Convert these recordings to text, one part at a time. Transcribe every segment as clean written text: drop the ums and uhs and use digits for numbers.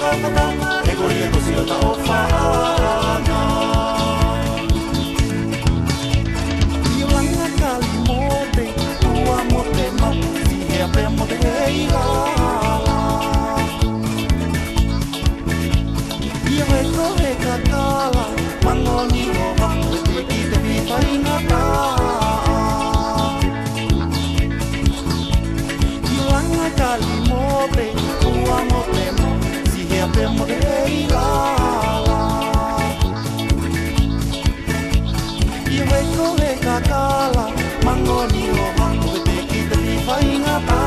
whakapatama, e kori e kosi o ta o whaanga. I o langa kali mō te, ua mō te mau, si hea pēr mō te hei rāla. I o he kohe kakala, mangoni o hapu e te ki te whiwhainga tā. Kali mō te, ua mō te mō, si hea pēr mō te hei rāla. I wei kohe kakala, mangoni o hapu e te ki te whiwhainga tā.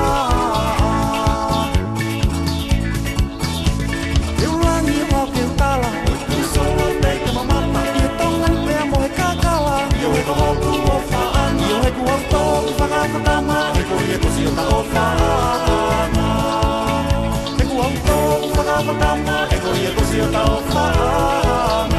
E urangi o ke utala, u soa te ke mamata, i e tongan pēr mō he kakala, i o he ko hoku o whaanga, i o he ku au tōku whakapatama, e kori e kosi o ta o whaanga. Whakapatama, e kori e kosi o ta o whaanga.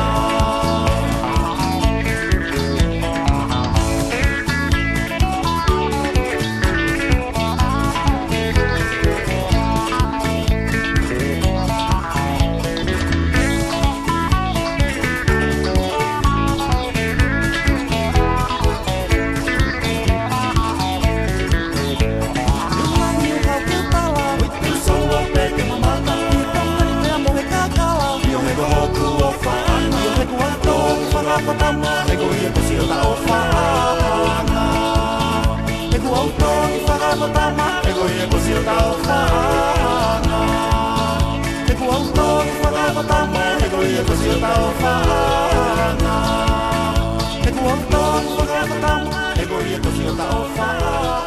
Whakapatama, e kori e kosi o ta o whaanga. E ku au tōki whakapatama, e kori e kosi o ta o whaanga. E ku au tōki whakapatama, e kori e kosi o ta o whaanga. E ku au tōki whakapatama, e kori e kosi o ta o whaanga.